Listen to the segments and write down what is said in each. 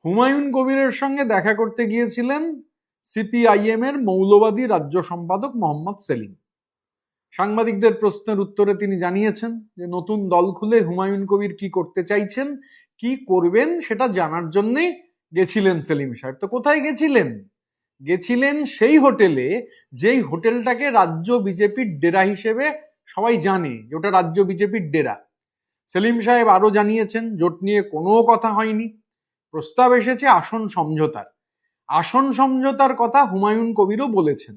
হুমায়ুন কবিরের সঙ্গে দেখা করতে গিয়েছিলেন সিপিআইএম এর মৌলবাদী রাজ্য সম্পাদক মোহাম্মদ সেলিম। সাংবাদিকদের প্রশ্নের উত্তরে তিনি জানিয়েছেন যে নতুন দল খুলে হুমায়ুন কবির কি করতে চাইছেন, কি করবেন সেটা জানার জন্যই গেছিলেন সেলিম সাহেব। তো কোথায় গেছিলেন? গেছিলেন সেই হোটেলে, যেই হোটেলটাকে রাজ্য বিজেপির ডেরা হিসেবে সবাই জানে যে ওটা রাজ্য বিজেপির ডেরা। সেলিম সাহেব আরো জানিয়েছেন জোট নিয়ে কোনো কথা হয়নি, প্রস্তাব এসেছে আসন সমঝোতার। আসন সমঝোতার কথা হুমায়ুন কবিরও বলেছেন।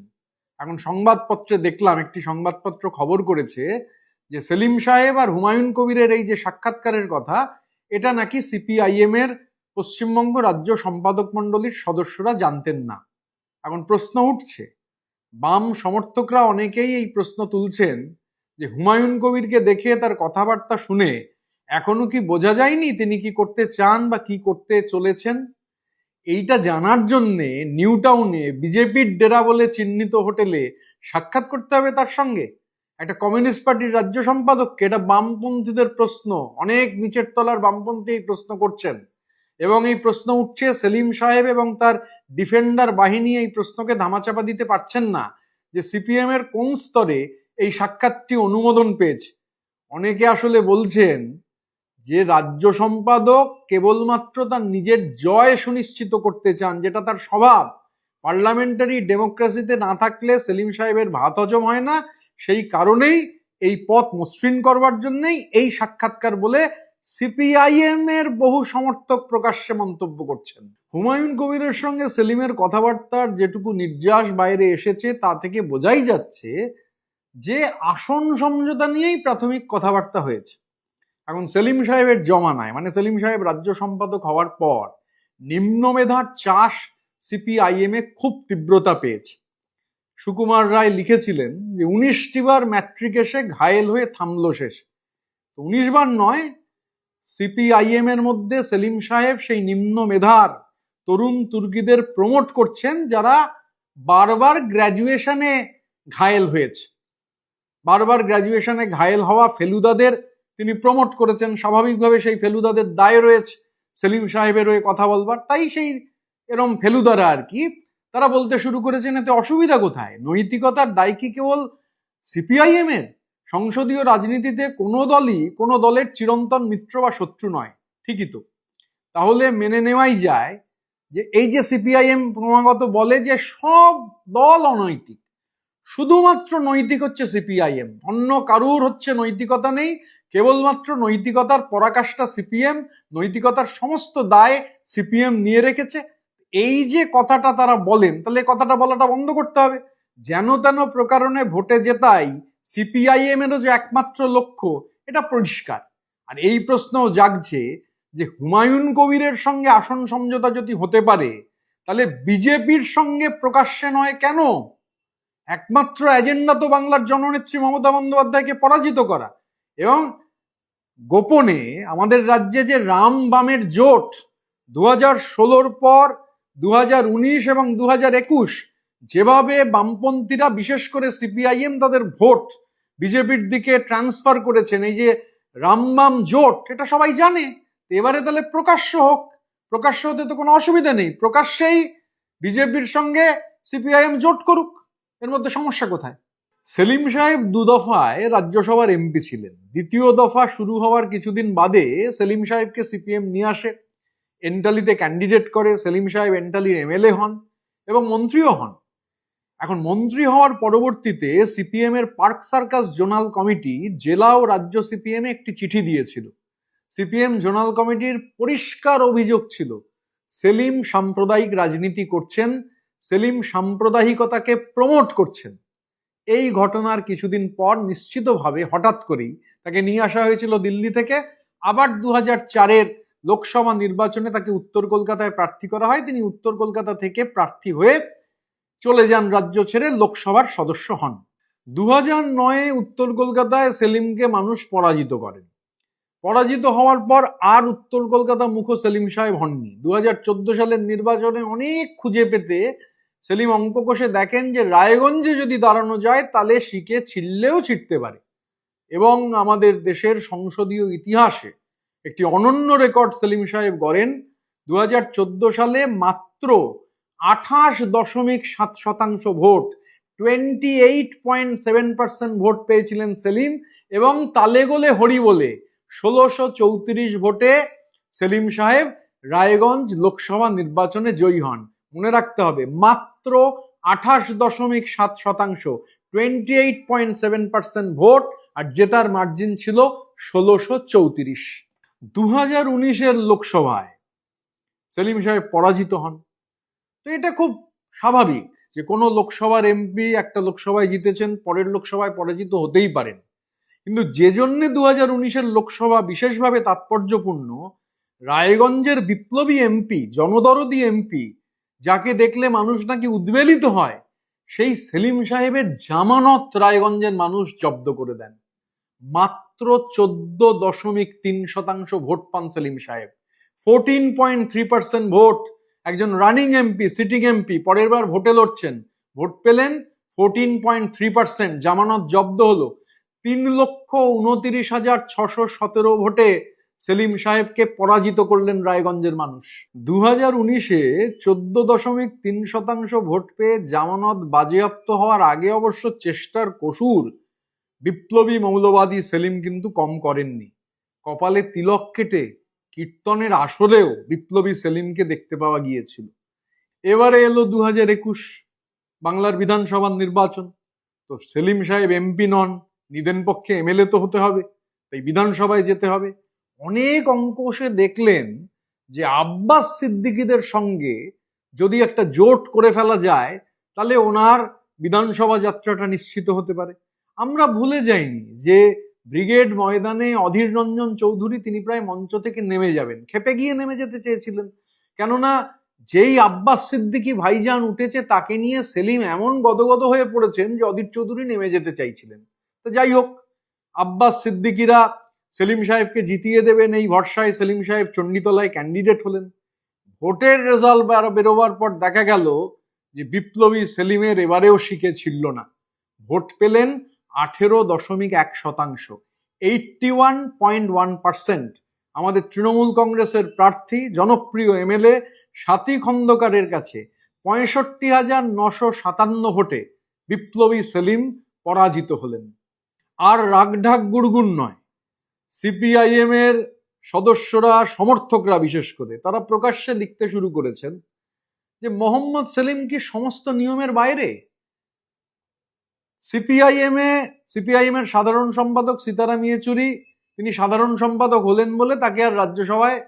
এখন সংবাদপত্রে দেখলাম, একটি সংবাদপত্র খবর করেছে যে সেলিম সাহেব আর হুমায়ুন কবিরের এই যে সাক্ষাৎকারের কথা, এটা নাকি সিপিআইএম এর পশ্চিমবঙ্গ রাজ্য সম্পাদক মণ্ডলীর সদস্যরা জানতেন না। এখন প্রশ্ন উঠছে, বাম সমর্থকরা অনেকেই এই প্রশ্ন তুলছেন যে হুমায়ুন কবিরকে দেখে, তার কথাবার্তা শুনে এখনো কি বোঝা যায়নি তিনি কি করতে চান বা কি করতে চলেছেন? এইটা জানার জন্যে নিউ টাউনে বিজেপির ডেরা বলে চিহ্নিত হোটেলে সাক্ষাৎ করতে হবে তার সঙ্গে একটা কমিউনিস্ট পার্টির রাজ্য সম্পাদককে? এটা বামপন্থীদের প্রশ্ন, অনেক নিচের তলার বামপন্থী এই প্রশ্ন করছেন এবং এই প্রশ্ন উঠছে। সেলিম সাহেব এবং তার ডিফেন্ডার বাহিনী এই প্রশ্নকে ধামাচাপা দিতে পারছেন না যে সিপিএম এর কোন স্তরে এই সাক্ষাৎটি অনুমোদন পেয়েছে। অনেকে আসলে বলছেন যে রাজ্য সম্পাদক কেবলমাত্র তার নিজের জয় সুনিশ্চিত করতে চান, যেটা তার স্বভাব। পার্লামেন্টারি ডেমোক্রেসিতে না থাকলে সেলিম সাহেবের ভাত হজম হয় না, সেই কারণেই এই পথ মসৃণ করবার জন্যই এই সাক্ষাৎকার বলে সিপিআইএম এর বহু সমর্থক প্রকাশ্যে মন্তব্য করছেন। হুমায়ুন কবিরের সঙ্গে সেলিমের কথাবার্তার যেটুকু নির্যাস বাইরে এসেছে তা থেকে বোঝাই যাচ্ছে যে আসন সমঝোতা নিয়েই প্রাথমিক কথাবার্তা হয়েছে। এখন সেলিম সাহেবের জমানায়, মানে সেলিম সাহেব রাজ্য সম্পাদক হওয়ার পর নিম্ন মেধার চাষ সিপিআইএম এ খুব তীব্রতা পেয়েছে। সুকুমার রায় লিখেছিলেন যে 19টি বার ম্যাট্রিক এসে ঘায়েল হয়ে থামলো শেষ। 19 বার নয়, সিপিআইএম এর মধ্যে সেলিম সাহেব সেই নিম্ন মেধার তরুণ তুর্কিদের প্রমোট করছেন যারা বারবার গ্র্যাজুয়েশনে ঘায়েল হয়েছে। বারবার গ্র্যাজুয়েশনে ঘায়েল হওয়া ফেলুদাদের তিনি প্রমোট করেছেন। স্বাভাবিকভাবে সেই ফেলুদাদের দায় রয়েছে সেলিম সাহেবের হয়ে কথা বলবার। তাই সেই এরম ফেলুদারা আর কি, তারা বলতে শুরু করেছেন এতে অসুবিধা কোথায়? নৈতিকতার দায় কি কেবল সিপিআইএম এর? সংসদীয় রাজনীতিতে কোনো দলই কোনো দলের চিরন্তন মিত্র বা শত্রু নয়, ঠিকই তো। তাহলে মেনে নেওয়াই যায় যে এই যে সিপিআইএম ক্রমাগত বলে যে সব দল অনৈতিক, শুধুমাত্র নৈতিক হচ্ছে সিপিআইএম, অন্য কারুর হচ্ছে নৈতিকতা নেই, কেবলমাত্র নৈতিকতার পরাকাষ্ঠা সিপিএম, নৈতিকতার সমস্ত দায় সিপিএম নিয়ে রেখেছে। এই যে কথাটা তারা বলেন, তাহলে কথাটা বলাটা বন্ধ করতে হবে। যেন তেন প্রকারণে ভোটে জেতাই সিপিআইএম এরও যে একমাত্র লক্ষ্য, এটা পরিষ্কার। আর এই প্রশ্নও জাগছে যে হুমায়ুন কবিরের সঙ্গে আসন সমঝোতা যদি হতে পারে, তাহলে বিজেপির সঙ্গে প্রকাশ্যে নয় কেন? একমাত্র এজেন্ডা তো বাংলার জননেত্রী মমতা বন্দ্যোপাধ্যায়কে পরাজিত করা। এবং গোপনে আমাদের রাজ্যে যে রাম বামের জোট 2016 পর 2019 এবং 2021 যেভাবে বামপন্থীরা, বিশেষ করে সিপিআইএম, তাদের ভোট বিজেপির দিকে ট্রান্সফার করেছেন, এই যে রামবাম জোট, এটা সবাই জানে। এবারে তাহলে প্রকাশ্য হোক, প্রকাশ্য হতে তো কোনো অসুবিধা নেই, প্রকাশ্যেই বিজেপির সঙ্গে সিপিআইএম জোট করুক, এর মধ্যে সমস্যা কোথায়? সেলিম সাহেব 2 দফায় রাজ্যসভার এমপি ছিলেন। দ্বিতীয় দফা শুরু হওয়ার কিছুদিন বাদে সেলিম সাহেবকে সিপিএম নিয়ে আসে, এন্টালিতে ক্যান্ডিডেট করে। সেলিম সাহেব এন্টালির এমএলএ হন এবং মন্ত্রীও হন। এখন মন্ত্রী হওয়ার পরবর্তীতে সিপিএম এর পার্ক সার্কাস জোনাল কমিটি জেলা ও রাজ্য সিপিএম এ একটি চিঠি দিয়েছিল। সিপিএম জোনাল কমিটির পরিষ্কার অভিযোগ ছিল সেলিম সাম্প্রদায়িক রাজনীতি করছেন, সেলিম সাম্প্রদায়িকতাকে প্রমোট করছেন। এই ঘটনার কিছুদিন পর নিশ্চিতভাবে হঠাৎ করেই তাকে নিয়ে আসা হয়েছিল দিল্লি থেকে। আবার 2004-এর লোকসভা নির্বাচনে তাকে উত্তর কলকাতায় প্রার্থী করা হয়। তিনি উত্তর কলকাতা থেকে প্রার্থী হয়ে চলে যান রাজ্য ছেড়ে, লোকসভার সদস্য হন। 2009-এ উত্তর কলকাতায় সেলিমকে মানুষ পরাজিত করেন। পরাজিত হওয়ার পর আর উত্তর কলকাতা মুখ সেলিম সাহেব হননি। 2014 সালের নির্বাচনে অনেক খুঁজে পেতে সেলিম অঙ্ক কষে দেখেন যে রায়গঞ্জে যদি দাঁড়ানো যায় তাহলে শিখে ছিঁড়লেও ছিঁড়তে পারে। এবং আমাদের দেশের সংসদীয় ইতিহাসে একটি অনন্য রেকর্ড সেলিম সাহেব গড়েন। 2014 সালে মাত্র 28.7% ভোট, 28.7% ভোট পেয়েছিলেন সেলিম, এবং তালেগোলে হরি বলে 1634 ভোটে সেলিম সাহেব রায়গঞ্জ লোকসভা নির্বাচনে জয়ী হন। মনে রাখতে হবে, মাত্র 28.7%, 28.7% ভোট, আর জেতার মার্জিন ছিল 1634। 2019-এর লোকসভায় সেলিম সাহেব পরাজিত হন। তো এটা খুব স্বাভাবিক যে কোনো লোকসভার এমপি একটা লোকসভায় জিতেছেন, পরের লোকসভায় পরাজিত হতেই পারেন। কিন্তু যে জন্য 2019-এর লোকসভা বিশেষভাবে তাৎপর্যপূর্ণ, রায়গঞ্জের বিপ্লবী এমপি, জনদরদী এমপি, যাকে দেখলে মানুষ নাকি উদ্বেলিত হয়, সেই সেলিম সাহেবের জামানত রায়গঞ্জের মানুষ জব্দ করে দেন। মাত্র 14.3% ভোট পান সেলিম সাহেব, 14.3% ভোট। একজন রানিং এমপি, সিটিং এমপি, পরের বার ভোটে লড়ছেন, ভোট পেলেন 14.3%, জামানত জব্দ হলো। 3,29,617 ভোটে সেলিম সাহেবকে পরাজিত করলেন রায়গঞ্জের মানুষ। 2019-এ 14.3% ভোট পেয়ে জামানত বাজেয়াপ্ত হওয়ার আগে অবশ্য চেষ্টার কসুর বিপ্লবী মৌলবাদী সেলিম কিন্তু কম করেননি। কপালে তিলক কেটে কীর্তনের আসরেও বিপ্লবী সেলিমকে দেখতে পাওয়া গিয়েছিল। এবারে এলো 2021 বাংলার বিধানসভার নির্বাচন। তো সেলিম সাহেব এমপি নন, নিদেন পক্ষে এমএলএ তো হতে হবে, তাই বিধানসভায় যেতে হবে। অনেক অঙ্ক কষে দেখলেন যে আব্বাস সিদ্দিকীদের সঙ্গে যদি একটা জোট করে ফেলা যায়, তাহলে ওনার বিধানসভা যাত্রাটা নিশ্চিত হতে পারে। আমরা ভুলে যাইনি যে ব্রিগেড ময়দানে অধীর রঞ্জন চৌধুরী তিনি প্রায় মঞ্চ থেকে নেমে যাবেন, খেপে গিয়ে নেমে যেতে চেয়েছিলেন। কেননা যেই আব্বাস সিদ্দিকী ভাইজান উঠেছে তাকে নিয়ে সেলিম এমন গদগদ হয়ে পড়েছেন যে অধীর চৌধুরী নেমে যেতে চাইছিলেন। তো যাই হোক, আব্বাস সিদ্দিকীরা সেলিম সাহেবকে জিতিয়ে দেবেন এই ভরসায় সেলিম সাহেব চণ্ডীতলায় ক্যান্ডিডেট হলেন। ভোটের রেজাল্ট বেরোবার পর দেখা গেল যে বিপ্লবী সেলিমের এবারেও শিখে ছিল না। ভোট পেলেন 18.1%, 81.1%। আমাদের তৃণমূল কংগ্রেসের প্রার্থী, জনপ্রিয় এমএলএ স্বাতী খন্দকারের কাছে 65,957 ভোটে বিপ্লবী সেলিম পরাজিত হলেন। আর রাগঢাক গুড়গুড় নয়, সিপিআইএম এর সদস্যরা, সমর্থকরা বিশেষ করে, তারা প্রকাশ্যে লিখতে শুরু করেছেন যে মোহাম্মদ সেলিম কি সমস্ত নিয়মের বাইরে। সিপিআইএম এর সাধারণ সম্পাদক সীতারাম ইয়েচুরি, তিনি সাধারণ সম্পাদক হলেন বলে তাকে আর রাজ্যসভায়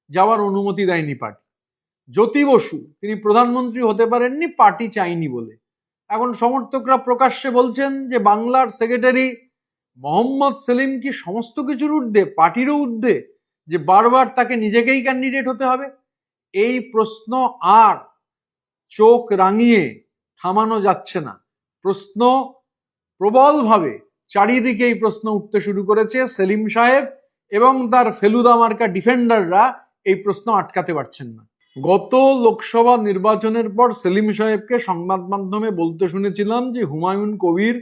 যাওয়ার অনুমতি দেয়নি পার্টি। জ্যোতি বসু, তিনি প্রধানমন্ত্রী হতে পারেননি, পার্টি চাইনি বলে। এখন সমর্থকরা প্রকাশ্যে বলছেন যে বাংলার সেক্রেটারি মোহাম্মদ সেলিম কি সমস্ত কিছুর ঊর্ধ্বে, পার্টিরও ঊর্ধ্বে, যে বারবার তাকে নিজেকেই ক্যান্ডিডেট হতে হবে। এই প্রশ্ন আর চোখ রাঙিয়ে থামানো যাচ্ছে না। প্রশ্ন প্রবলভাবে চারিদিকে এই প্রশ্ন উঠতে শুরু করেছে। সেলিম সাহেব এবং তার ফেলুদা মার্কা ডিফেন্ডাররা এই প্রশ্ন আটকাতে পারছেন না। গত লোকসভা নির্বাচনের পর সেলিম সাহেবকে সংবাদ মাধ্যমে বলতে শুনেছিলাম যে হুমায়ুন কবির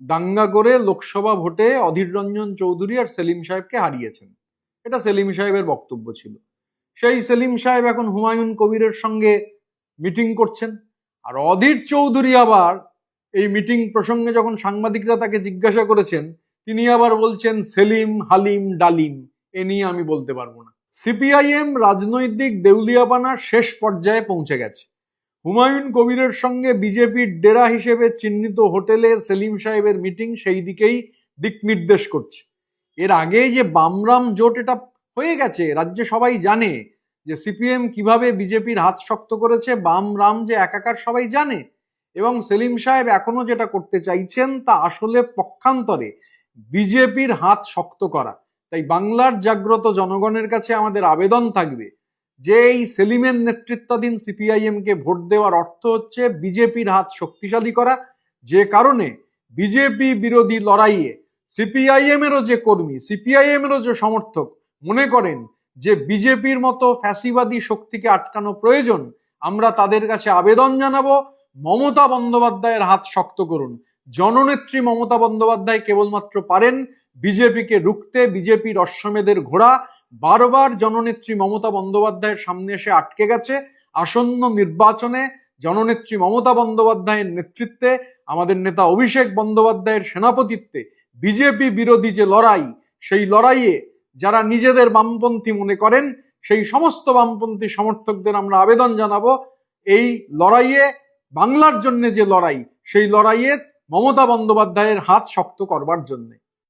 দাঙ্গা করে লোকসভা ভোটে অধীর রঞ্জন চৌধুরী আর সেলিম সাহেবকে হারিয়েছেন। এটা সেলিম সাহেবের বক্তব্য ছিল। সেই সেলিম সাহেব এখন হুমায়ুন কবিরের সঙ্গে মিটিং করছেন, আর অধীর চৌধুরী আবার এই মিটিং প্রসঙ্গে যখন সাংবাদিকরা তাকে জিজ্ঞাসা করেছেন, তিনি আবার বলছেন সেলিম, হালিম, ডালিম, এ নিয়ে আমি বলতে পারবো না। সিপিআইএম রাজনৈতিক দেউলিয়াপানার শেষ পর্যায়ে পৌঁছে গেছে। হুমায়ুন কবিরের সঙ্গে বিজেপির ডেরা হিসেবে চিহ্নিত হোটেলে সেলিম সাহেবের মিটিং সেই দিকেই দিক নির্দেশ করছে। এর আগে যে বামরাম জোট, এটা হয়ে গেছে, রাজ্যে সবাই জানে যে সিপিএম কিভাবে বিজেপির হাত শক্ত করেছে, বাম রাম যে একাকার সবাই জানে। এবং সেলিম সাহেব এখনো যেটা করতে চাইছেন তা আসলে পক্ষান্তরে বিজেপির হাত শক্ত করা। তাই বাংলার জাগ্রত জনগণের কাছে আমাদের আবেদন থাকবে যে এই সেলিমের নেতৃত্বাধীন সিপিআইএমকে ভোট দেওয়ার অর্থ হচ্ছে বিজেপির হাত শক্তিশালী করা। যে কারণে বিজেপি বিরোধী লড়াইয়ে সিপিআইএমেরও যে কর্মী, সিপিআইএমেরও যে সমর্থক মনে করেন যে বিজেপির মতো ফ্যাসিবাদী শক্তিকে আটকানো প্রয়োজন, আমরা তাদের কাছে আবেদন জানাবো, মমতা বন্দ্যোপাধ্যায়ের হাত শক্ত করুন। জননেত্রী মমতা বন্দ্যোপাধ্যায় কেবলমাত্র পারেন বিজেপিকে রুখতে, বিজেপির অশ্বমেধের ঘোড়া বারবার জননেত্রী মমতা বন্দ্যোপাধ্যায়ের সামনে এসে আটকে গেছে। আসন্ন নির্বাচনে জননেত্রী মমতা বন্দ্যোপাধ্যায়ের নেতৃত্বে, আমাদের নেতা অভিষেক বন্দ্যোপাধ্যায়ের সেনাপতিত্বে বিজেপি বিরোধী যে লড়াই, সেই লড়াইয়ে যারা নিজেদের বামপন্থী মনে করেন সেই সমস্ত বামপন্থী সমর্থকদের আমরা আবেদন জানাবো, এই লড়াইয়ে, বাংলার জন্য যে লড়াই, সেই লড়াইয়ে মমতা বন্দ্যোপাধ্যায়ের হাত শক্ত করবার জন্য।